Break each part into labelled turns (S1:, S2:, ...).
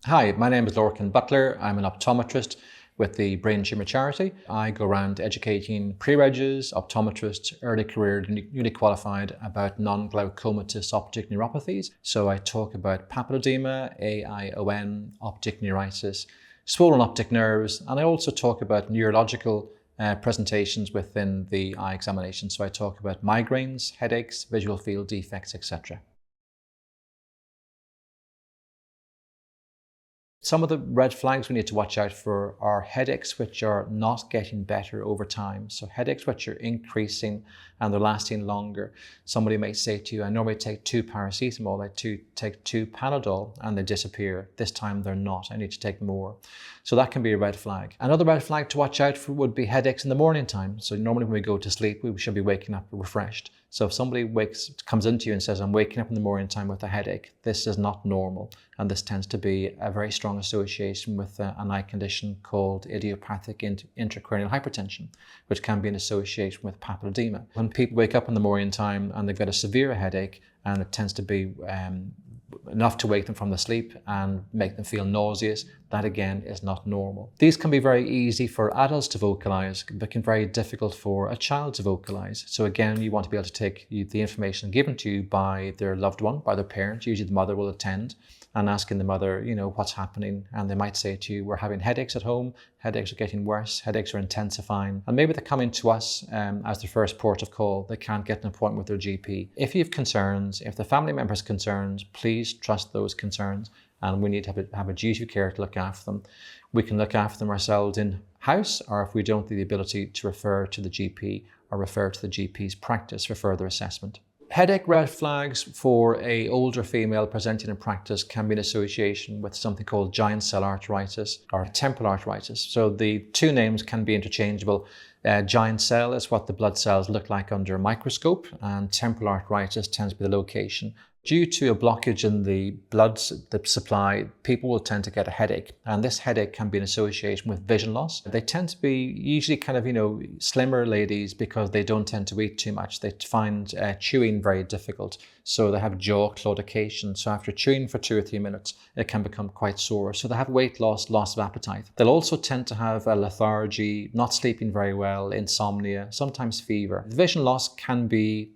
S1: Hi, my name is Lorcan Butler. I'm an optometrist with the Brain Tumour Charity. I go around educating pre-regs, optometrists, early career, newly qualified about non-glaucomatous optic neuropathies. So I talk about papilledema, AION, optic neuritis, swollen optic nerves, and I also talk about neurological presentations within the eye examination. So I talk about migraines, headaches, visual field defects, etc. Some of the red flags we need to watch out for are headaches which are not getting better over time. So headaches which are increasing and they're lasting longer. Somebody may say to you, I normally take 2 paracetamol, I take 2 Panadol and they disappear. This time they're not, I need to take more. So that can be a red flag. Another red flag to watch out for would be headaches in the morning time. So normally when we go to sleep, we should be waking up refreshed. So if somebody comes into you and says, I'm waking up in the morning time with a headache, this is not normal. And this tends to be a very strong association with an eye condition called idiopathic intracranial hypertension, which can be an association with papilledema. When people wake up in the morning time and they've got a severe headache, and it tends to be enough to wake them from the sleep and make them feel nauseous, that again is not normal. These can be very easy for adults to vocalize, but can be very difficult for a child to vocalize. So again, you want to be able to take the information given to you by their loved one, by their parent. Usually the mother will attend and asking the mother, what's happening. And they might say to you, we're having headaches at home, headaches are getting worse, headaches are intensifying. And maybe they're coming to us as their first port of call. They can't get an appointment with their GP. If you have concerns, if the family member has concerns, please trust those concerns. And we need to have a duty of care to look after them. We can look after them ourselves in-house, or if we don't have the ability to refer to the GP or refer to the GP's practice for further assessment. Headache red flags for an older female presenting in practice can be an association with something called giant cell arteritis or temporal arteritis. So the two names can be interchangeable. Giant cell is what the blood cells look like under a microscope, and temporal arteritis tends to be the location. Due to a blockage in the blood supply, people will tend to get a headache, and this headache can be an association with vision loss. They tend to be usually kind of, slimmer ladies because they don't tend to eat too much. They find chewing very difficult, so they have jaw claudication. So after chewing for 2 or 3 minutes, it can become quite sore. So they have weight loss, loss of appetite. They'll also tend to have a lethargy, not sleeping very well, insomnia, sometimes fever. Vision loss can be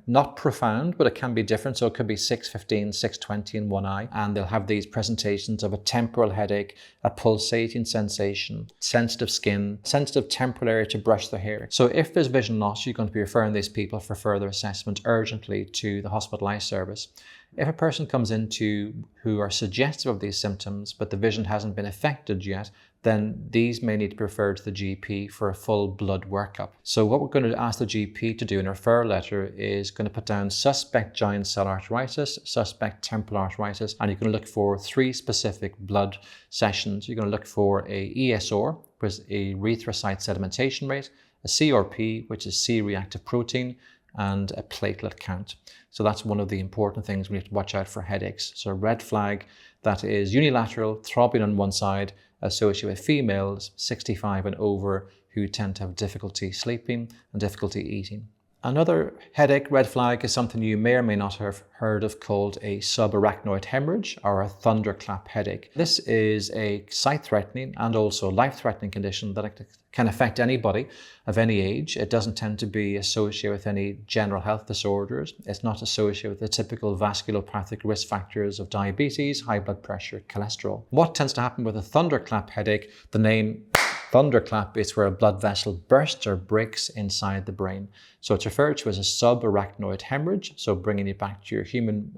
S1: not profound, but it can be different. So it could be 6:15, 6:20 in one eye, and they'll have these presentations of a temporal headache, a pulsating sensation, sensitive skin, sensitive temporal area to brush their hair. So if there's vision loss, you're going to be referring these people for further assessment urgently to the hospital eye service. If a person comes who are suggestive of these symptoms, but the vision hasn't been affected yet, then these may need to be referred to the GP for a full blood workup. So what we're going to ask the GP to do in a referral letter is going to put down suspect giant cell arteritis, suspect temporal arteritis, and you're going to look for 3 specific blood sessions. You're going to look for a ESR, which is a erythrocyte sedimentation rate, a CRP, which is C-reactive protein, and a platelet count. So that's one of the important things we need to watch out for headaches. So a red flag that is unilateral, throbbing on one side, associated with females 65 and over who tend to have difficulty sleeping and difficulty eating. Another headache red flag is something you may or may not have heard of called a subarachnoid haemorrhage or a thunderclap headache. This is a sight-threatening and also life-threatening condition that can affect anybody of any age. It doesn't tend to be associated with any general health disorders. It's not associated with the typical vasculopathic risk factors of diabetes, high blood pressure, cholesterol. What tends to happen with a thunderclap headache, the name thunderclap, is where a blood vessel bursts or breaks inside the brain. So it's referred to as a subarachnoid haemorrhage, so bringing you back to your human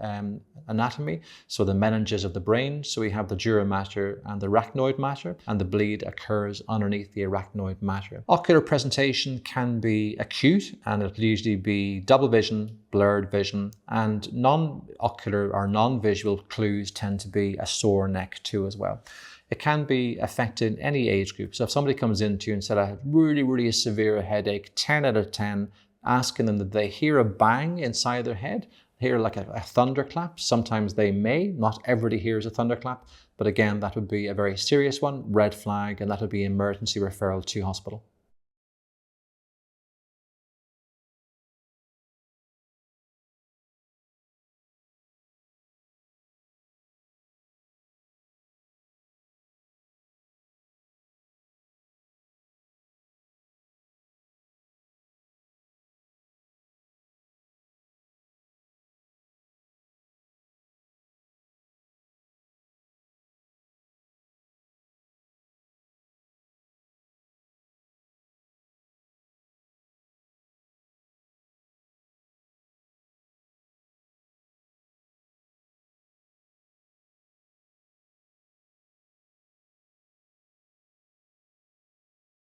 S1: anatomy. So the meninges of the brain, so we have the dura mater and the arachnoid mater, and the bleed occurs underneath the arachnoid mater. Ocular presentation can be acute, and it'll usually be double vision, blurred vision, and non-ocular or non-visual clues tend to be a sore neck too as well. It can be affecting any age group. So if somebody comes into you and said, I have really severe headache, 10 out of 10, asking them that they hear a bang inside their head, hear like a thunderclap. Sometimes they may, not everybody hears a thunderclap, but again, that would be a very serious one, red flag, and that would be emergency referral to hospital.